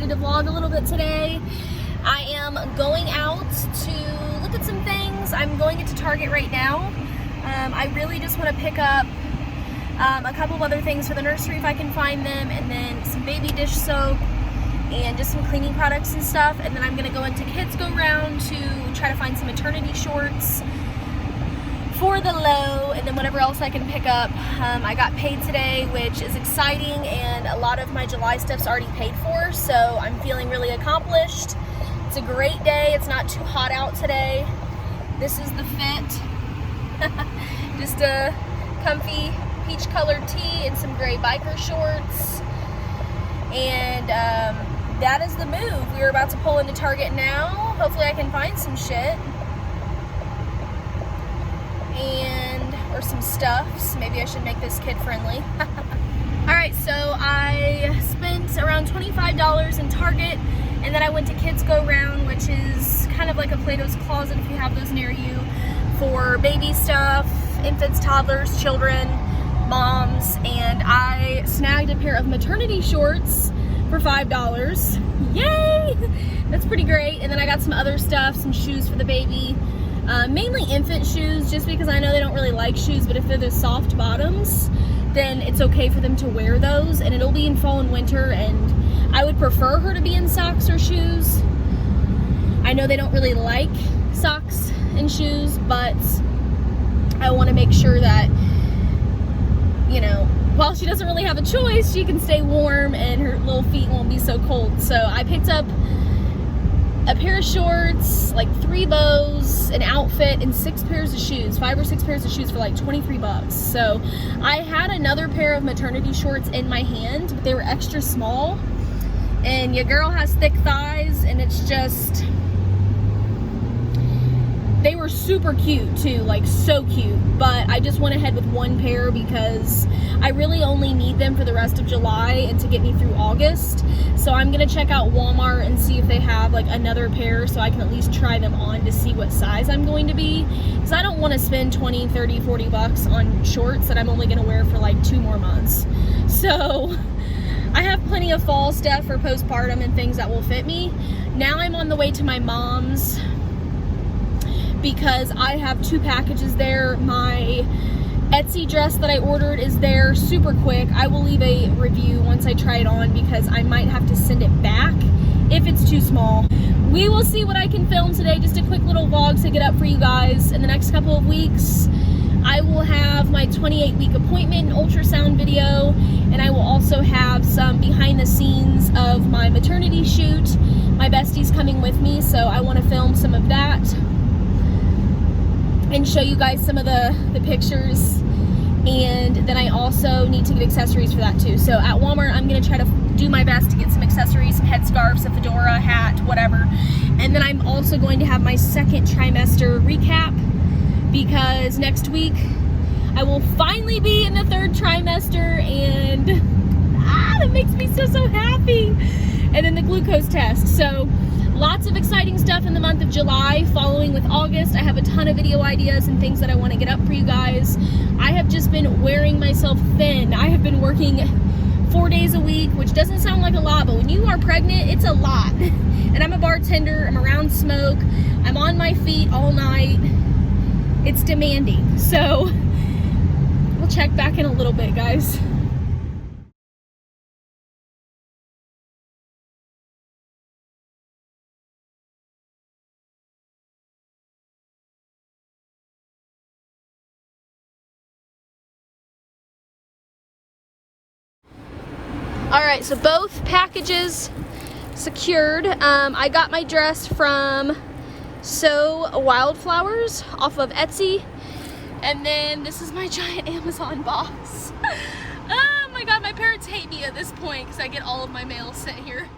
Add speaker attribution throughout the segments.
Speaker 1: excited to vlog a little bit today. I am going out to look at some things. I'm going into Target right now. I really just want to pick up a couple of other things for the nursery if I can find them, and then some baby dish soap and just some cleaning products and stuff. And then I'm going to go into Kids Go Round to try to find some maternity shorts for the low, and then whatever else I can pick up. I got paid today, which is exciting, and a lot of my July stuff's already paid for, so I'm feeling really accomplished. It's a great day. It's not too hot out today. This is the fit. Just a comfy peach colored tee and some gray biker shorts, and that is the move. We're about to pull into Target now. Hopefully I can find some shit or some stuffs. Maybe I should make this kid friendly. Alright, so I spent around $25 in Target, and then I went to Kids Go Round, which is kind of like a Plato's Closet if you have those near you, for baby stuff, infants, toddlers, children, moms, and I snagged a pair of maternity shorts for $5. Yay! That's pretty great. And then I got some other stuff, some shoes for the baby. Mainly infant shoes, just because I know they don't really like shoes, but if they're the soft bottoms, then it's okay for them to wear those, and it'll be in fall and winter, and I would prefer her to be in socks or shoes. I know they don't really like socks and shoes, but I want to make sure that, you know, while she doesn't really have a choice, she can stay warm and her little feet won't be so cold. So I picked up a pair of shorts, like 3 bows, an outfit, and 6 pairs of shoes, 5 or 6 pairs of shoes for like 23 bucks. So I had another pair of maternity shorts in my hand, but they were extra small, and your girl has thick thighs, and it's just, they were super cute too, like so cute, but I just went ahead with one pair because I really only need them for the rest of July and to get me through August. So I'm gonna check out Walmart and see if they have like another pair so I can at least try them on to see what size I'm going to be, because I don't want to spend 20, 30, 40 bucks on shorts that I'm only gonna wear for like 2 more months. So I have plenty of fall stuff for postpartum and things that will fit me. Now I'm on the way to my mom's because I have 2 packages there. My Etsy dress that I ordered is there super quick. I will leave a review once I try it on because I might have to send it back if it's too small. We will see what I can film today. Just a quick little vlog to get up for you guys. In the next couple of weeks, I will have my 28-week appointment and ultrasound video, and I will also have some behind the scenes of my maternity shoot. My bestie's coming with me, so I want to film some of that and show you guys some of the pictures. And then I also need to get accessories for that too. So at Walmart, I'm gonna try to do my best to get some accessories, some headscarves, a fedora, hat, whatever. And then I'm also going to have my 2nd trimester recap, because next week I will finally be in the 3rd trimester, and that makes me so happy. And then the glucose test. So lots of exciting stuff in the month of July, following with August. I have a ton of video ideas and things that I want to get up for you guys. I have just been wearing myself thin. I have been working 4 days a week, which doesn't sound like a lot, but when you are pregnant, it's a lot. And I'm a bartender, I'm around smoke, I'm on my feet all night. It's demanding. So we'll check back in a little bit, guys. Alright, so both packages secured. I got my dress from So Wildflowers off of Etsy, and then this is my giant Amazon box. Oh my god, my parents hate me at this point because I get all of my mail sent here.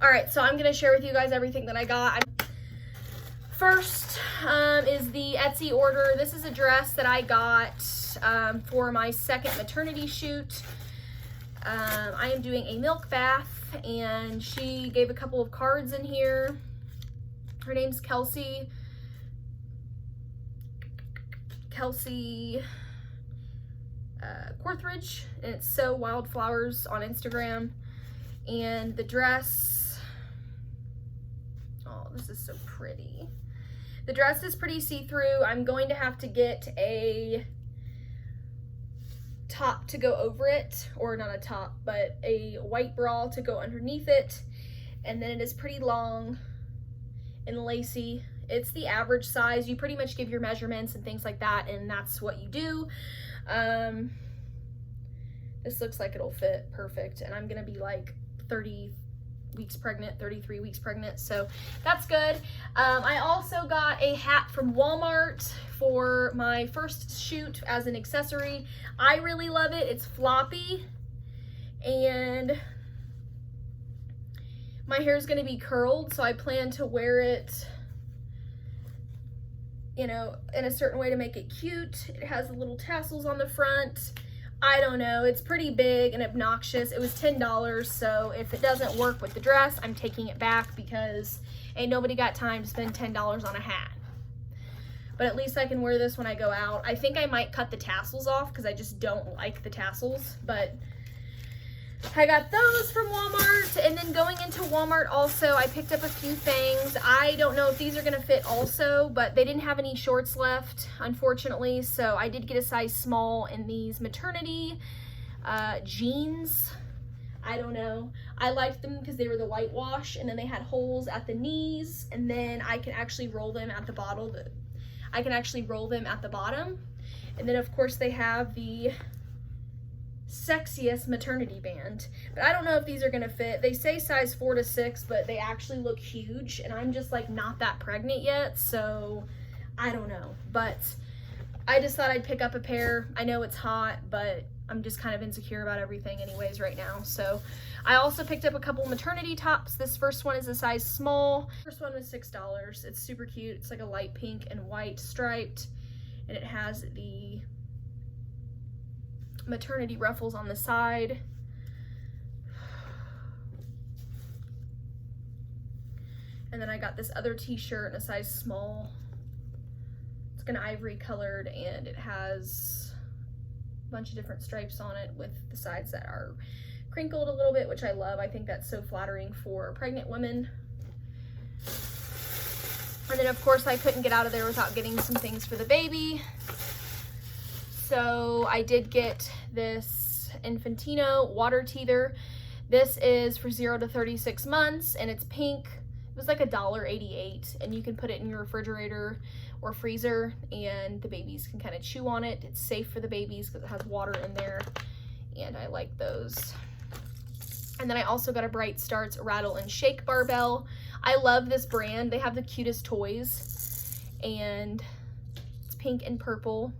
Speaker 1: All right, so I'm gonna share with you guys everything that I got. First is the Etsy order. This is a dress that I got for my second maternity shoot. I am doing a milk bath, and she gave a couple of cards in here. Her name's Kelsey Korthridge, and it's So Wildflowers on Instagram. And the dress, oh, this is so pretty. The dress is pretty see-through. I'm going to have to get a top to go over it, or not a top, but a white bra to go underneath it. And then it is pretty long and lacy. It's the average size. You pretty much give your measurements and things like that, and that's what you do. This looks like it'll fit perfect, and I'm gonna be like 30 weeks pregnant, 33 weeks pregnant, so that's good. I also got a hat from Walmart for my first shoot as an accessory. I really love it. It's floppy, and my hair is going to be curled, so I plan to wear it, you know, in a certain way to make it cute. It has the little tassels on the front. I don't know, it's pretty big and obnoxious. It was $10, so if it doesn't work with the dress, I'm taking it back because ain't nobody got time to spend $10 on a hat. But at least I can wear this when I go out. I think I might cut the tassels off because I just don't like the tassels, but I got those from Walmart. And then going into Walmart also, I picked up a few things. I don't know if these are gonna fit also, but they didn't have any shorts left, unfortunately. So I did get a size small in these maternity jeans. I don't know. I liked them because they were the whitewash, and then they had holes at the knees, and then I can actually roll them at the bottom. And then of course they have the sexiest maternity band, but I don't know if these are gonna fit. They say size 4 to 6, but they actually look huge, and I'm just like not that pregnant yet, so I don't know. But I just thought I'd pick up a pair. I know it's hot, but I'm just kind of insecure about everything anyways right now. So I also picked up a couple maternity tops. This first one is a size small. First one was $6. It's super cute. It's like a light pink and white striped, and it has the maternity ruffles on the side. And then I got this other t-shirt in a size small. It's kind of ivory colored, and it has a bunch of different stripes on it with the sides that are crinkled a little bit, which I love. I think that's so flattering for pregnant women. And then of course I couldn't get out of there without getting some things for the baby. So I did get this Infantino water teether. This is for 0 to 36 months, and it's pink. It was like $1.88, and you can put it in your refrigerator or freezer, and the babies can kind of chew on it. It's safe for the babies because it has water in there, and I like those. And then I also got a Bright Starts Rattle and Shake barbell. I love this brand. They have the cutest toys, and it's pink and purple.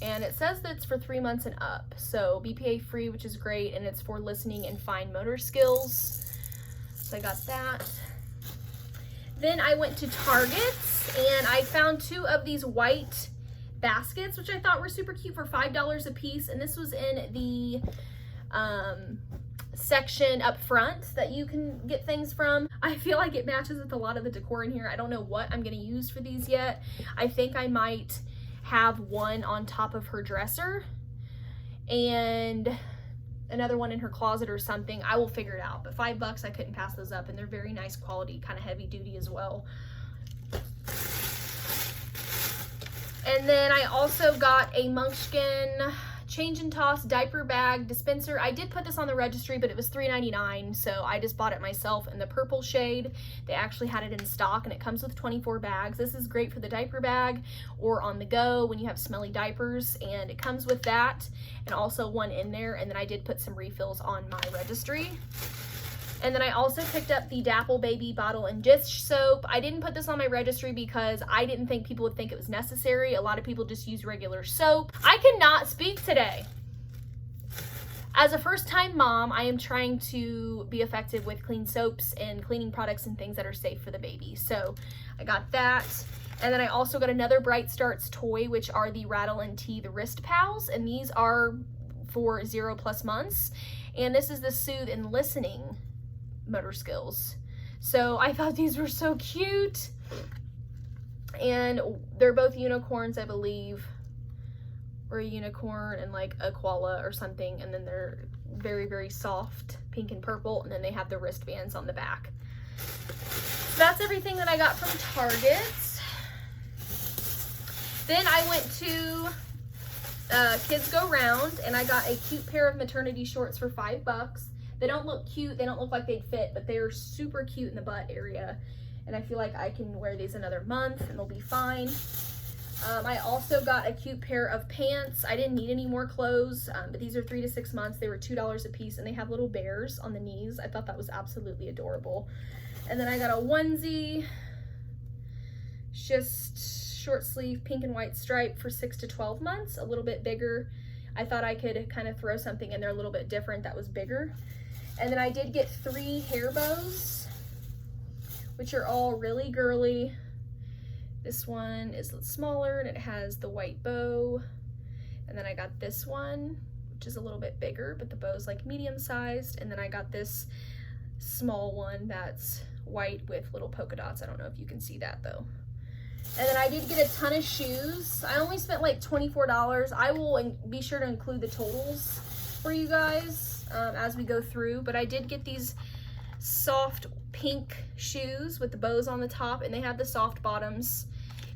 Speaker 1: And it says that it's for 3 months and up, so BPA free, which is great, and it's for listening and fine motor skills. So I got that. Then I went to Target, and I found 2 of these white baskets, which I thought were super cute, for $5 a piece. And this was in the section up front that you can get things from. I feel like it matches with a lot of the decor in here. I don't know what I'm gonna use for these yet. I think I might have one on top of her dresser and another one in her closet or something. I will figure it out, but $5, I couldn't pass those up, and they're very nice quality, kind of heavy duty as well. And then I also got a Munchkin change and toss diaper bag dispenser. I did put this on the registry, but it was $3.99, so I just bought it myself in the purple shade. They actually had it in stock, and it comes with 24 bags. This is great for the diaper bag or on the go when you have smelly diapers, and it comes with that and also one in there. And then I did put some refills on my registry. And then I also picked up the Dapple Baby Bottle and Dish Soap. I didn't put this on my registry because I didn't think people would think it was necessary. A lot of people just use regular soap. I cannot speak today. As a first-time mom, I am trying to be effective with clean soaps and cleaning products and things that are safe for the baby. So I got that. And then I also got another Bright Starts toy, which are the Rattle and Tea, the wrist pals. And these are for 0+ months. And this is the Soothe and Listening motor skills. So I thought these were so cute. And they're both unicorns, I believe. Or a unicorn and like a koala or something. And then they're very, very soft, pink and purple. And then they have the wristbands on the back. So that's everything that I got from Target. Then I went to Kids Go Round and I got a cute pair of maternity shorts for $5. They don't look cute, they don't look like they'd fit, but they're super cute in the butt area. And I feel like I can wear these another month and they'll be fine. I also got a cute pair of pants. I didn't need any more clothes, but these are 3 to 6 months. They were $2 a piece and they have little bears on the knees. I thought that was absolutely adorable. And then I got a onesie, just short sleeve pink and white stripe for 6 to 12 months, a little bit bigger. I thought I could kind of throw something in there a little bit different that was bigger. And then I did get 3 hair bows, which are all really girly. This one is smaller and it has the white bow. And then I got this one, which is a little bit bigger, but the bow's like medium sized. And then I got this small one that's white with little polka dots. I don't know if you can see that though. And then I did get a ton of shoes. I only spent like $24. I will be sure to include the totals for you guys as we go through. But I did get these soft pink shoes with the bows on the top, and they have the soft bottoms.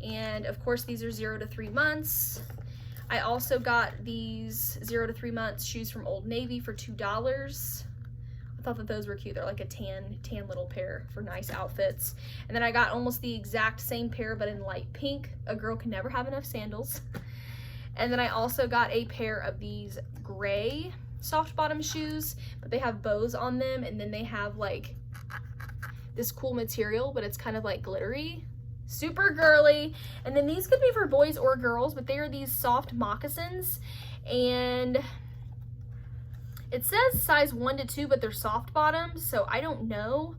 Speaker 1: And of course, these are 0 to 3 months. I also got these 0 to 3 months shoes from Old Navy for $2. I thought that those were cute. They're like a tan little pair for nice outfits. And then I got almost the exact same pair, but in light pink. A girl can never have enough sandals. And then I also got a pair of these gray soft bottom shoes, but they have bows on them. And then they have like this cool material, but it's kind of like glittery. Super girly. And then these could be for boys or girls, but they are these soft moccasins. And it says size 1 to 2, but they're soft bottoms, so I don't know.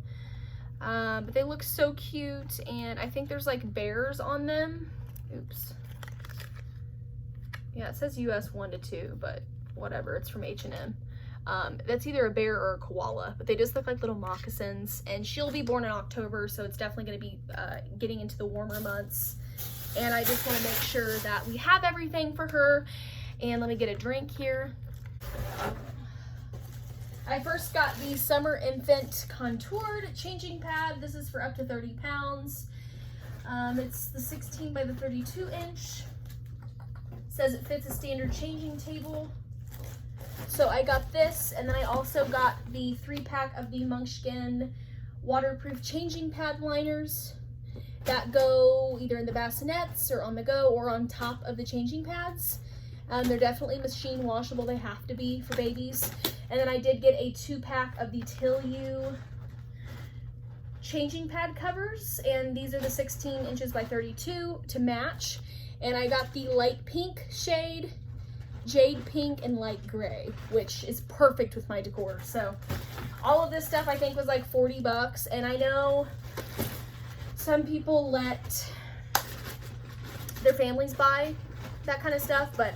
Speaker 1: But they look so cute, and I think there's like bears on them. Oops. Yeah, it says US 1 to 2, but whatever, it's from H&M. That's either a bear or a koala, but they just look like little moccasins. And she'll be born in October, so it's definitely going to be getting into the warmer months. And I just want to make sure that we have everything for her. And let me get a drink here. I first got the Summer Infant Contoured Changing Pad. This is for up to 30 pounds. It's the 16 by the 32 inch. Says it fits a standard changing table. So I got this, and then I also got the 3-pack of the Munchkin waterproof changing pad liners that go either in the bassinets or on the go or on top of the changing pads. They're definitely machine washable. They have to be for babies. And then I did get a 2-pack of the Till You changing pad covers, and these are the 16 inches by 32 to match. And I got the light pink shade, jade pink, and light gray, which is perfect with my decor. So all of this stuff I think was like $40, and I know some people let their families buy that kind of stuff, but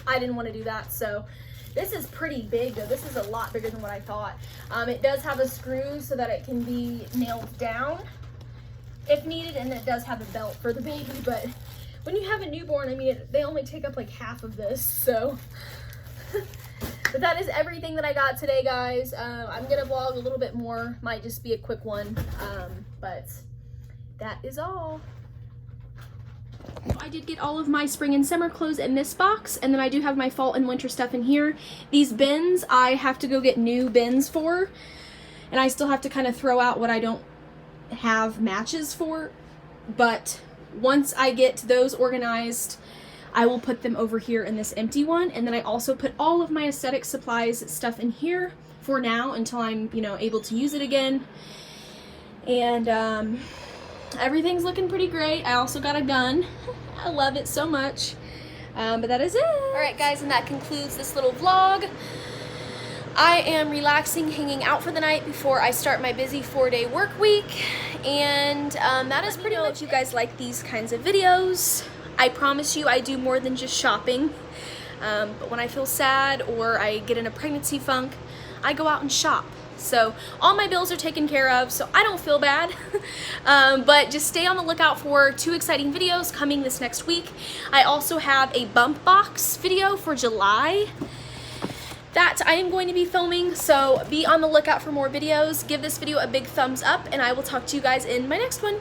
Speaker 1: I didn't want to do that. So this is pretty big though. This is a lot bigger than what I thought. It does have a screw so that it can be nailed down if needed, and it does have a belt for the baby, but when you have a newborn, I mean, they only take up like half of this, so. But that is everything that I got today, guys. I'm gonna vlog a little bit more, might just be a quick one, but that is all. I did get all of my spring and summer clothes in this box, and then I do have my fall and winter stuff in here. These bins, I have to go get new bins for, and I still have to kind of throw out what I don't have matches for, but once I get those organized, I will put them over here in this empty one. And then I also put all of my aesthetic supplies stuff in here for now until I'm, you know, able to use it again. And everything's looking pretty great. I also got a gun. I love it so much. But that is it. All right, guys, and that concludes this little vlog. I am relaxing, hanging out for the night before I start my busy 4-day work week, and that is pretty much. If you guys like these kinds of videos, I promise you I do more than just shopping. But when I feel sad or I get in a pregnancy funk, I go out and shop. So all my bills are taken care of, so I don't feel bad. But just stay on the lookout for 2 exciting videos coming this next week. I also have a bump box video for July that I am going to be filming, so be on the lookout for more videos. Give this video a big thumbs up, and I will talk to you guys in my next one.